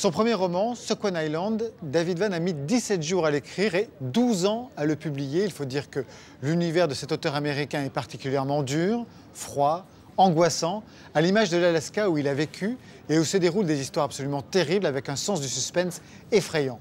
Son premier roman, Second Island, David Vann a mis 17 jours à l'écrire et 12 ans à le publier. Il faut dire que l'univers de cet auteur américain est particulièrement dur, froid, angoissant, à l'image de l'Alaska où il a vécu et où se déroulent des histoires absolument terribles avec un sens du suspense effrayant.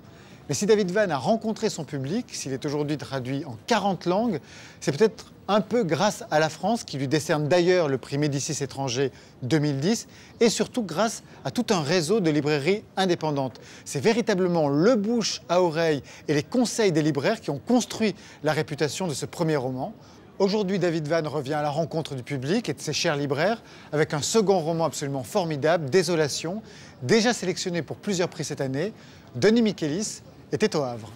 Mais si David Vann a rencontré son public, s'il est aujourd'hui traduit en 40 langues, c'est peut-être un peu grâce à la France qui lui décerne d'ailleurs le prix Médicis étranger 2010 et surtout grâce à tout un réseau de librairies indépendantes. C'est véritablement le bouche à oreille et les conseils des libraires qui ont construit la réputation de ce premier roman. Aujourd'hui, David Vann revient à la rencontre du public et de ses chers libraires avec un second roman absolument formidable, Désolation, déjà sélectionné pour plusieurs prix cette année. Denis Michelis était au Havre.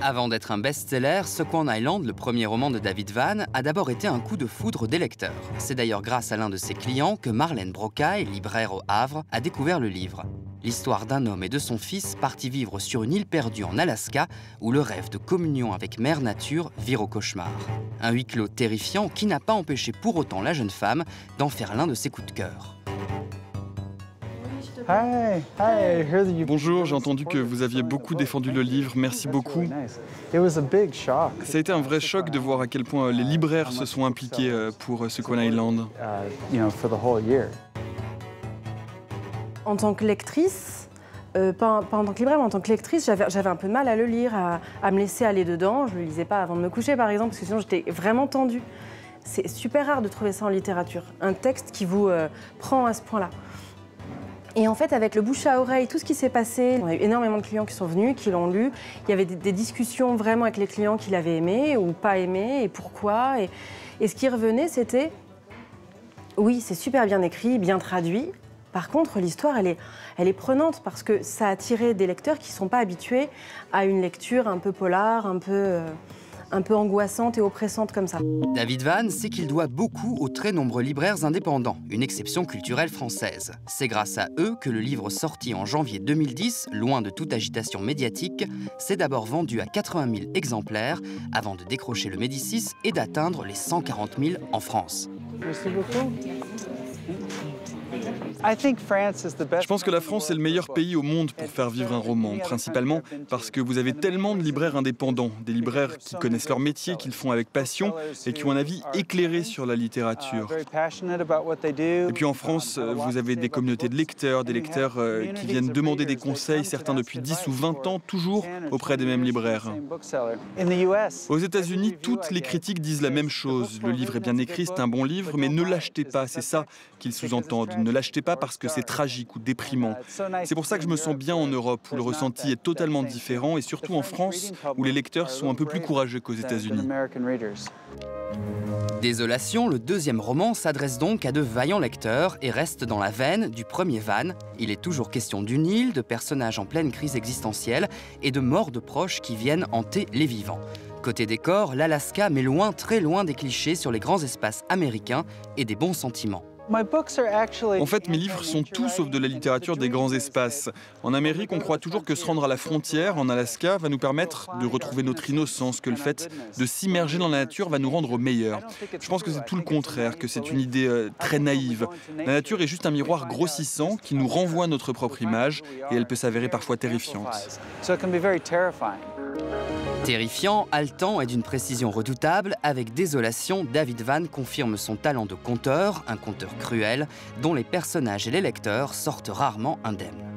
Avant d'être un best-seller, Second Island, le premier roman de David Vann, a d'abord été un coup de foudre des lecteurs. C'est d'ailleurs grâce à l'un de ses clients que Marlène Brocaille, libraire au Havre, a découvert le livre. L'histoire d'un homme et de son fils partis vivre sur une île perdue en Alaska où le rêve de communion avec Mère Nature vire au cauchemar. Un huis clos terrifiant qui n'a pas empêché pour autant la jeune femme d'en faire l'un de ses coups de cœur. Bonjour, j'ai entendu que vous aviez beaucoup défendu le livre, merci beaucoup. Ça a été un vrai choc de voir à quel point les libraires se sont impliqués pour Second Island. En tant que lectrice, pas en tant que libraire, mais en tant que lectrice, j'avais un peu de mal à le lire, à me laisser aller dedans. Je ne le lisais pas avant de me coucher, par exemple, parce que sinon j'étais vraiment tendue. C'est super rare de trouver ça en littérature, un texte qui vous prend à ce point-là. Et en fait, avec le bouche à oreille, tout ce qui s'est passé, on a eu énormément de clients qui sont venus, qui l'ont lu. Il y avait des discussions vraiment avec les clients qui l'avaient aimé ou pas aimé, et pourquoi. Et ce qui revenait, c'était, oui, c'est super bien écrit, bien traduit. Par contre, l'histoire, elle est prenante parce que ça a attiré des lecteurs qui ne sont pas habitués à une lecture un peu polar, un peu angoissante et oppressante comme ça. David Vann sait qu'il doit beaucoup aux très nombreux libraires indépendants, une exception culturelle française. C'est grâce à eux que le livre sorti en janvier 2010, loin de toute agitation médiatique, s'est d'abord vendu à 80 000 exemplaires avant de décrocher le Médicis et d'atteindre les 140 000 en France. Je pense que la France est le meilleur pays au monde pour faire vivre un roman, principalement parce que vous avez tellement de libraires indépendants, des libraires qui connaissent leur métier, qui le font avec passion et qui ont un avis éclairé sur la littérature. Et puis en France, vous avez des communautés de lecteurs, des lecteurs qui viennent demander des conseils, certains depuis 10 ou 20 ans, toujours auprès des mêmes libraires. Aux États-Unis, toutes les critiques disent la même chose. Le livre est bien écrit, c'est un bon livre, mais ne l'achetez pas, c'est ça qu'ils sous-entendent. Ne l'achetez pas parce que c'est tragique ou déprimant. C'est pour ça que je me sens bien en Europe, où le ressenti est totalement différent, et surtout en France, où les lecteurs sont un peu plus courageux qu'aux États-Unis. Désolation, le deuxième roman, s'adresse donc à de vaillants lecteurs et reste dans la veine du premier Vann. Il est toujours question d'une île, de personnages en pleine crise existentielle et de morts de proches qui viennent hanter les vivants. Côté décor, l'Alaska met loin, très loin des clichés sur les grands espaces américains et des bons sentiments. En fait, mes livres sont tout sauf de la littérature des grands espaces. En Amérique, on croit toujours que se rendre à la frontière, en Alaska, va nous permettre de retrouver notre innocence, que le fait de s'immerger dans la nature va nous rendre meilleurs. Je pense que c'est tout le contraire, que c'est une idée très naïve. La nature est juste un miroir grossissant qui nous renvoie notre propre image et elle peut s'avérer parfois terrifiante. Terrifiant, haletant et d'une précision redoutable, avec Désolation, David Vann confirme son talent de conteur, un conteur cruel, dont les personnages et les lecteurs sortent rarement indemnes.